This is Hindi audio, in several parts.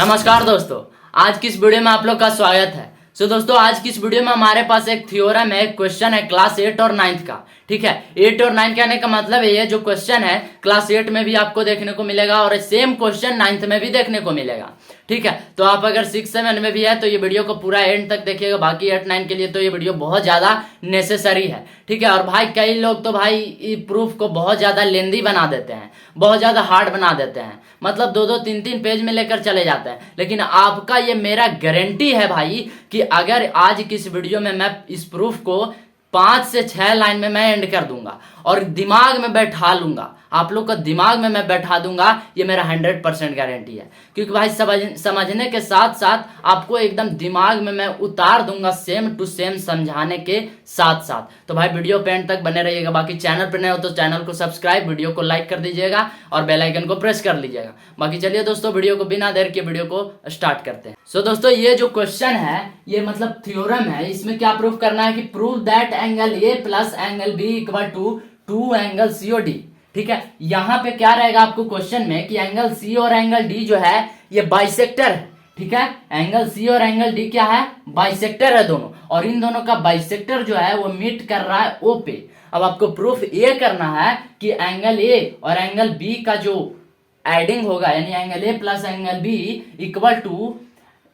नमस्कार दोस्तों, आज की इस वीडियो में आप लोग का स्वागत है। दोस्तों, आज की इस वीडियो में हमारे पास एक थ्योरम है, एक क्वेश्चन है क्लास 8 और 9 का। ठीक है, 8 और 9 कहने का मतलब ये जो क्वेश्चन है क्लास 8 में भी आपको देखने को मिलेगा और सेम क्वेश्चन 9th में भी देखने को मिलेगा। ठीक है, तो आप अगर 6, 7 में भी है तो ये वीडियो को पूरा एंड तक देखिएगा। बाकी 8, 9 के लिए तो ये वीडियो बहुत ज्यादा नेसेसरी है। ठीक है, और भाई कई लोग तो भाई प्रूफ को बहुत ज्यादा लेंदी बना देते हैं, बहुत ज्यादा हार्ड बना देते हैं, मतलब 2-2, 3-3 पेज में लेकर चले जाते हैं। लेकिन आपका ये मेरा गारंटी है भाई कि अगर आज की इस वीडियो में मैं इस प्रूफ को 5 से 6 लाइन में मैं एंड कर दूंगा और दिमाग में बैठा लूंगा, आप लोग का दिमाग में मैं बैठा दूंगा, ये मेरा 100% गारंटी है। क्योंकि भाई समझने के साथ साथ आपको एकदम दिमाग में मैं उतार दूंगा, सेम टू सेम समझाने के साथ साथ। तो भाई वीडियो पे एंड तक बने रहिएगा। बाकी चैनल पर नए हो तो चैनल को सब्सक्राइब, वीडियो को लाइक कर दीजिएगा और बेल आइकन को प्रेस कर लीजिएगा। बाकी चलिए दोस्तों, वीडियो को बिना देर के वीडियो को स्टार्ट करते हैं। दोस्तों, ये जो क्वेश्चन है ये मतलब थ्योरम है। इसमें क्या प्रूफ करना है कि prove that angle A plus angle B equal to 2 angle C और डी। ठीक है, यहाँ पे क्या रहेगा आपको क्वेश्चन में कि एंगल सी और एंगल डी जो है ये बाइसेक्टर है। ठीक है, एंगल सी और एंगल डी क्या है? बाइसेक्टर है दोनों, और इन दोनों का बाइसेक्टर जो है वो मीट कर रहा है ओ पे। अब आपको प्रूफ ये करना है कि एंगल ए और एंगल बी का जो एडिंग होगा, यानी angle A plus angle B equal to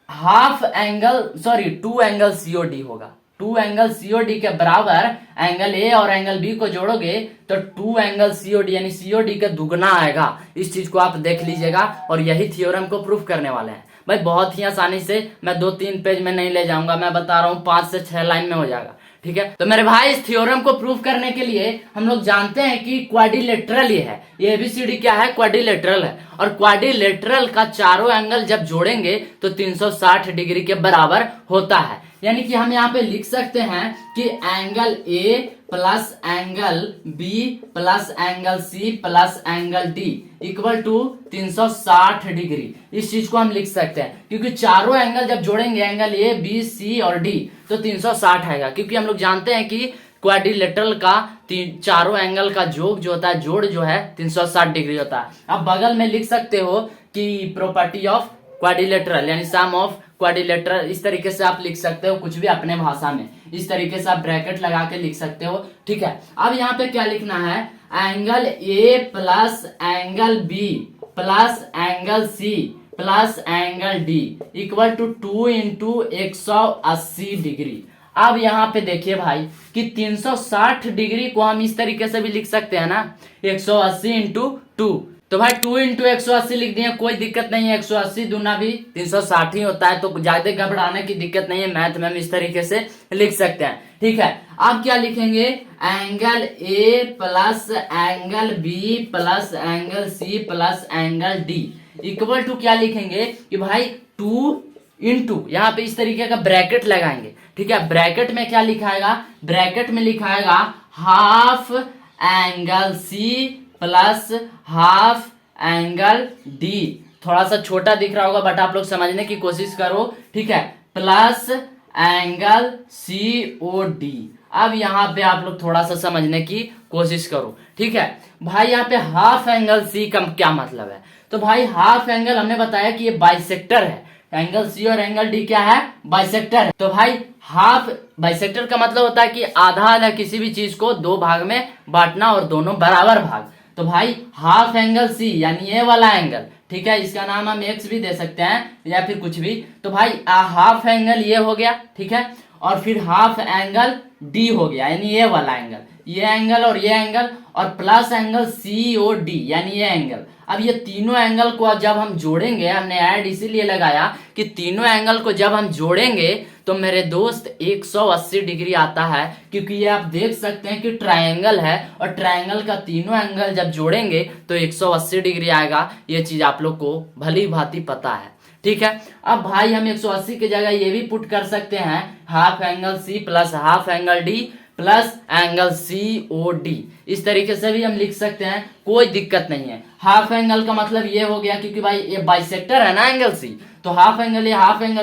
2 angle COD होगा। 2 एंगल सीओडी के बराबर एंगल ए और एंगल बी को जोड़ोगे तो 2 एंगल सीओडी यानी सीओडी का दुगना आएगा। इस चीज को आप देख लीजिएगा और यही थ्योरम को प्रूफ करने वाले हैं। भाई बहुत ही आसानी से, मैं 2-3 पेज में नहीं ले जाऊंगा, मैं बता रहा हूँ 5 से 6 लाइन में हो जाएगा। ठीक है, तो मेरे भाई इस थ्योरम को प्रूफ करने के लिए हम लोग जानते हैं कि क्वाड्रिलेटरल ये है, ये एबीसीडी क्या है? क्वाड्रिलेटरल है। और क्वाड्रिलेटरल का चारों एंगल जब जोड़ेंगे तो 360 डिग्री के बराबर होता है। यानी कि हम यहाँ पे लिख सकते हैं कि angle A plus angle B plus angle C plus angle D equal to 360 degree. इस चीज को हम लिख सकते हैं क्योंकि चारों एंगल जब जोड़ेंगे, एंगल ए बी सी और डी, तो 360 आएगा। क्योंकि हम लोग जानते हैं कि क्वाड्रिलेटरल का चारों एंगल का योग जो होता है, जोड़ जो है 360 डिग्री होता है। अब बगल में लिख सकते हो कि प्रॉपर्टी ऑफ क्वाड्रिलेटरल यानी सम ऑफ क्वाड्रिलेटरल, इस तरीके से आप लिख सकते हो कुछ भी अपने भाषा में। इस तरीके से आप ब्रैकेट लगा के लिख सकते हो। ठीक है, अब यहाँ पे क्या लिखना है? Angle A plus angle B plus angle C plus angle D equal to 2 into 180 degree. अब यहाँ पे देखिए भाई कि 360 डिग्री को हम इस तरीके से भी लिख सकते हैं ना, 180 इंटू 2। तो भाई 2 इंटू 180 लिख दिए, कोई दिक्कत नहीं है। 180 दूना भी 360 ही होता है, तो ज्यादा घबराने की दिक्कत नहीं है। मैथ में हम इस तरीके से लिख सकते हैं। ठीक है, अब क्या लिखेंगे? Angle A plus angle B plus angle C plus angle D equal to क्या लिखेंगे कि भाई 2 इंटू, यहाँ पे इस तरीके का ब्रैकेट लगाएंगे। ठीक है, ब्रैकेट में क्या लिखाएगा? ब्रैकेट में लिखाएगा half angle C plus half angle D. थोड़ा सा छोटा दिख रहा होगा बट आप लोग समझने की कोशिश करो। ठीक है, plus angle C O D. अब यहाँ पे आप लोग थोड़ा सा समझने की कोशिश करो। ठीक है भाई, यहाँ पे हाफ एंगल सी का क्या मतलब है? तो भाई हाफ एंगल हमने बताया कि ये बाइसेक्टर है। एंगल सी और एंगल डी क्या है? बाइसेक्टर है। तो भाई हाफ बाइसेक्टर का मतलब होता है कि आधा आधा किसी भी चीज को 2 भाग में बांटना और दोनों बराबर भाग। तो भाई हाफ एंगल सी यानी ये वाला एंगल, ठीक है, इसका नाम हम एक्स भी दे सकते हैं या फिर कुछ भी। तो भाई हाफ एंगल ये हो गया। ठीक है, और फिर हाफ एंगल डी हो गया यानी ये वाला एंगल, ये एंगल और ये एंगल, और plus angle C O D यानी ये एंगल। अब ये तीनों एंगल को जब हम जोड़ेंगे, हमने ऐड इसीलिए लगाया कि तीनों एंगल को जब हम जोड़ेंगे तो मेरे दोस्त 180 डिग्री आता है। क्योंकि ये आप देख सकते हैं कि ट्रायंगल है और ट्रायंगल का तीनों एंगल जब जोड़ेंगे तो 180 डिग्री आएगा। ये चीज आप लोग को भली भांति पता है। ठीक है, अब भाई हम 180 की जगह ये भी पुट कर सकते हैं half angle C plus half angle D plus angle C O D. इस तरीके से भी हम लिख सकते हैं, कोई दिक्कत नहीं है। हाफ एंगल का मतलब ये हो गया क्योंकि भाई ये बाइसेक्टर है ना एंगल सी, तो हाफ एंगल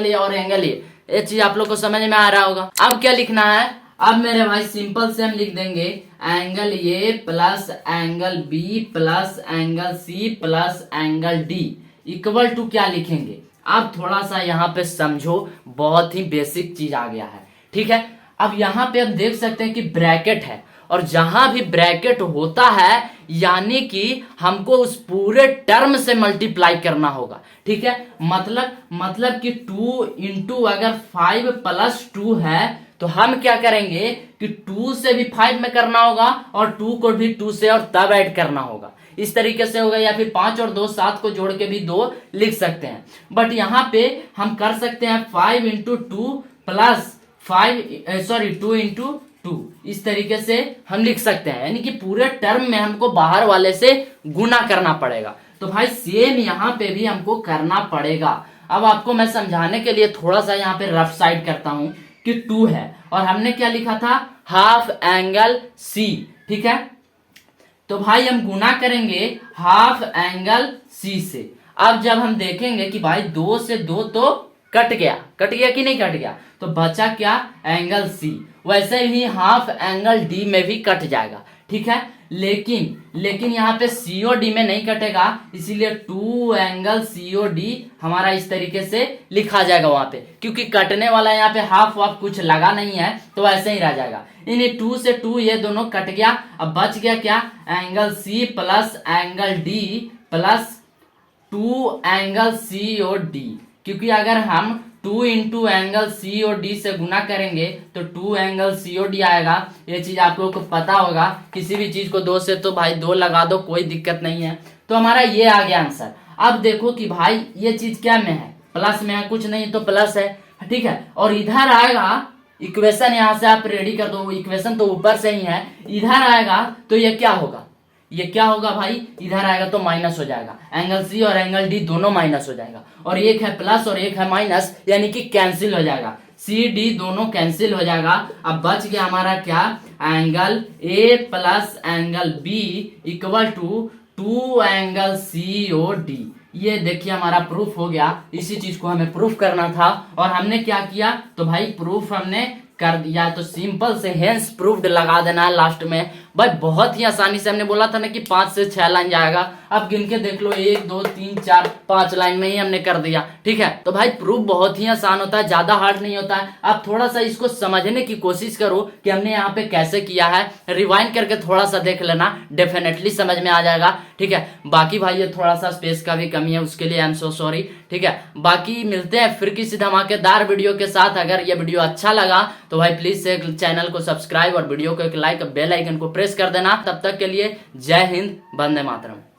ये और एंगल ये चीज आप लोग को समझ में आ रहा होगा। अब क्या लिखना है? अब मेरे भाई सिंपल से हम लिख देंगे angle A plus angle B plus angle C plus angle D equal to क्या लिखेंगे? अब थोड़ा सा यहाँ पे समझो, बहुत ही बेसिक चीज आ गया है, ठीक है। अब यहाँ पे हम देख सकते हैं कि ब्रैकेट है, और जहां भी ब्रैकेट होता है यानी हमको उस पूरे टर्म से मल्टीप्लाई करना होगा, ठीक है। मतलब कि 2 इंटू अगर 5 प्लस 2 है तो हम क्या करेंगे कि 2 से भी 5 में करना होगा और 2 को भी 2 से और तब ऐड करना होगा, इस तरीके से होगा। या फिर 5 और 2 7 को जोड़ के भी 2 लिख सकते हैं। बट यहाँ पे हम कर सकते हैं 5 इंटू 2 प्लस 2 इंटू 2, इस तरीके से हम लिख सकते हैं, यानी कि पूरे टर्म में हमको बाहर वाले से गुना करना पड़ेगा। तो भाई सेम यहाँ पे भी हमको करना पड़ेगा। अब आपको मैं समझाने के लिए थोड़ा सा यहाँ पे रफ साइड करता हूं कि 2 है और हमने क्या लिखा था, हाफ एंगल सी, ठीक है। तो भाई हम गुना करेंगे हाफ एंगल सी से। अब जब हम देखेंगे कि भाई 2 से 2 तो कट गया कि नहीं कट गया, तो बचा क्या, एंगल सी। वैसे ही हाफ एंगल डी में भी कट जाएगा, ठीक है। लेकिन यहाँ पे सीओडी में नहीं कटेगा, इसीलिए 2 एंगल सीओडी हमारा इस तरीके से लिखा जाएगा वहां पे, क्योंकि कटने वाला यहाँ पे हाफ वाफ कुछ लगा नहीं है, तो ऐसे ही रह जाएगा। इन्हें 2 से 2 ये दोनों कट गया। अब बच गया क्या, angle C plus angle D plus 2 angle C और डी, क्योंकि अगर हम 2 इंटू एंगल सी और डी से गुना करेंगे तो 2 एंगल सी और डी आएगा। ये चीज आप लोगों को पता होगा, किसी भी चीज को 2 से तो भाई 2 लगा दो, कोई दिक्कत नहीं है। तो हमारा ये आ गया आंसर। अब देखो कि भाई ये चीज क्या में है, प्लस में है, कुछ नहीं तो प्लस है, ठीक है। और इधर आएगा इक्वेशन, यहां से आप रेडी कर दो, इक्वेशन तो ऊपर से ही है, इधर आएगा तो ये क्या होगा, ये क्या होगा भाई, इधर आएगा तो माइनस हो जाएगा, एंगल सी और एंगल डी दोनों माइनस हो जाएगा, और एक है प्लस और एक है माइनस, यानी कि कैंसिल हो जाएगा, सी डी दोनों कैंसिल हो जाएगा। अब बच गया हमारा क्या, angle A plus angle B equal to 2 angle C और डी। ये देखिए हमारा प्रूफ हो गया। इसी चीज को हमें प्रूफ करना था और हमने क्या किया, तो भाई प्रूफ हमने कर दिया। तो सिंपल से हेंस प्रूफ्ड लगा देना है लास्ट में। भाई बहुत ही आसानी से, हमने बोला था ना कि 5 से 6 लाइन जाएगा, अब गिन के देख लो 1 2 3 4 5 लाइन में ही हमने कर दिया, ठीक है। तो भाई प्रूफ बहुत ही आसान होता है, ज्यादा हार्ड नहीं होता है। आप थोड़ा सा इसको समझने की कोशिश करो कि हमने यहाँ पे कैसे किया है, रिवाइंड करके थोड़ा सा देख लेना, डेफिनेटली समझ में आ जाएगा, ठीक है। बाकी भाई ये थोड़ा सा स्पेस का भी कमी है, उसके लिए आई एम सो सॉरी, ठीक है। बाकी मिलते हैं फिर किसी धमाकेदार वीडियो के साथ। अगर ये वीडियो अच्छा लगा तो भाई प्लीज से चैनल को सब्सक्राइब और वीडियो को एक लाइक, बेल आइकन को प्रेस कर देना। तब तक के लिए जय हिंद, वंदे मातरम।